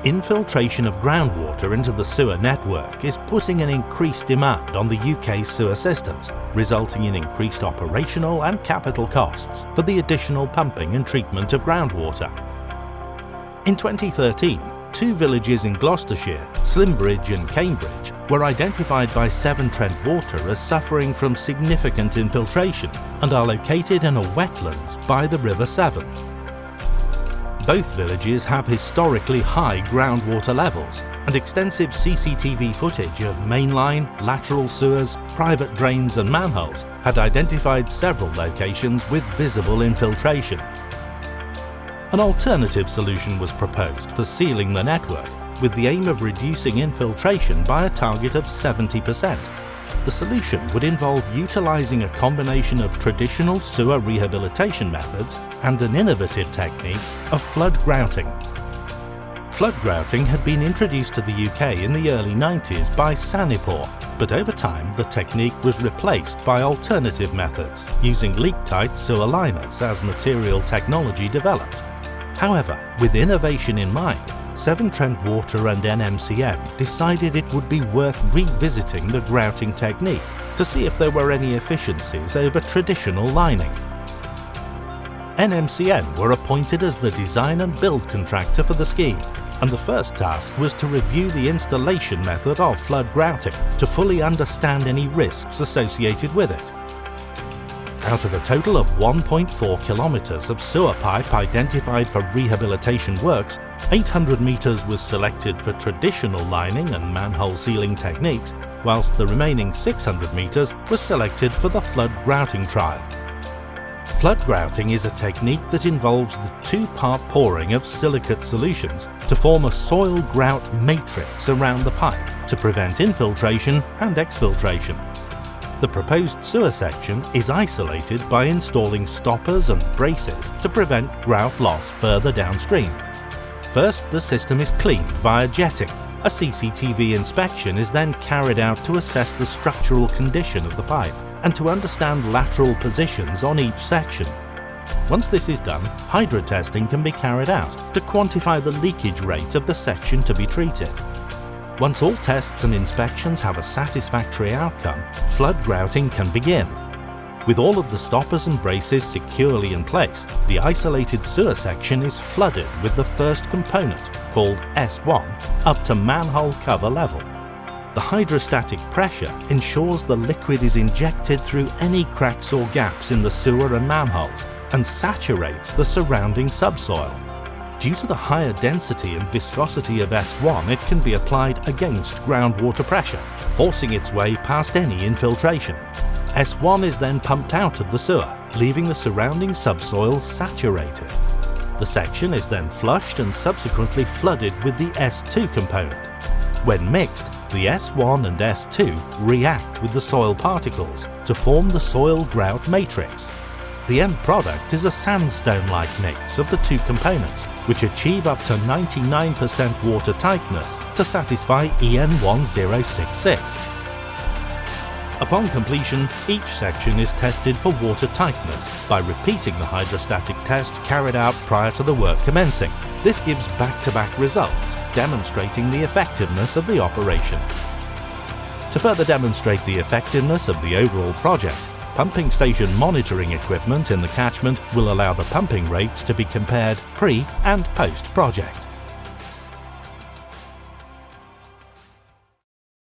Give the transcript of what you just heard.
Infiltration of groundwater into the sewer network is putting an increased demand on the UK's sewer systems, resulting in increased operational and capital costs for the additional pumping and treatment of groundwater. In 2013, 2 villages in Gloucestershire, Slimbridge and Cambridge, were identified by Severn Trent Water as suffering from significant infiltration and are located in a wetlands by the River Severn. Both villages have historically high groundwater levels, and extensive CCTV footage of mainline, lateral sewers, private drains and manholes had identified several locations with visible infiltration. An alternative solution was proposed for sealing the network, with the aim of reducing infiltration by a target of 70%. The solution would involve utilising a combination of traditional sewer rehabilitation methods and an innovative technique of flood grouting. Flood grouting had been introduced to the UK in the early 90s by Sanipur, but over time the technique was replaced by alternative methods, using leak-tight sewer liners as material technology developed. However, with innovation in mind, Severn Trent Water and NMCN decided it would be worth revisiting the grouting technique to see if there were any efficiencies over traditional lining. NMCN were appointed as the design and build contractor for the scheme, and the first task was to review the installation method of flood grouting to fully understand any risks associated with it. Out of a total of 1.4 kilometres of sewer pipe identified for rehabilitation works, 800 metres was selected for traditional lining and manhole sealing techniques, whilst the remaining 600 metres was selected for the flood grouting trial. Flood grouting is a technique that involves the 2-part pouring of silicate solutions to form a soil grout matrix around the pipe to prevent infiltration and exfiltration. The proposed sewer section is isolated by installing stoppers and braces to prevent grout loss further downstream. First, the system is cleaned via jetting. A CCTV inspection is then carried out to assess the structural condition of the pipe and to understand lateral positions on each section. Once this is done, hydro testing can be carried out to quantify the leakage rate of the section to be treated. Once all tests and inspections have a satisfactory outcome, flood grouting can begin. With all of the stoppers and braces securely in place, the isolated sewer section is flooded with the first component, called S1, up to manhole cover level. The hydrostatic pressure ensures the liquid is injected through any cracks or gaps in the sewer and manholes and saturates the surrounding subsoil. Due to the higher density and viscosity of S1, it can be applied against groundwater pressure, forcing its way past any infiltration. S1 is then pumped out of the sewer, leaving the surrounding subsoil saturated. The section is then flushed and subsequently flooded with the S2 component. When mixed, the S1 and S2 react with the soil particles to form the soil grout matrix. The end product is a sandstone-like mix of the 2 components, which achieve up to 99% water tightness to satisfy EN 1066. Upon completion, each section is tested for water tightness by repeating the hydrostatic test carried out prior to the work commencing. This gives back-to-back results, demonstrating the effectiveness of the operation. To further demonstrate the effectiveness of the overall project, pumping station monitoring equipment in the catchment will allow the pumping rates to be compared pre- and post-project.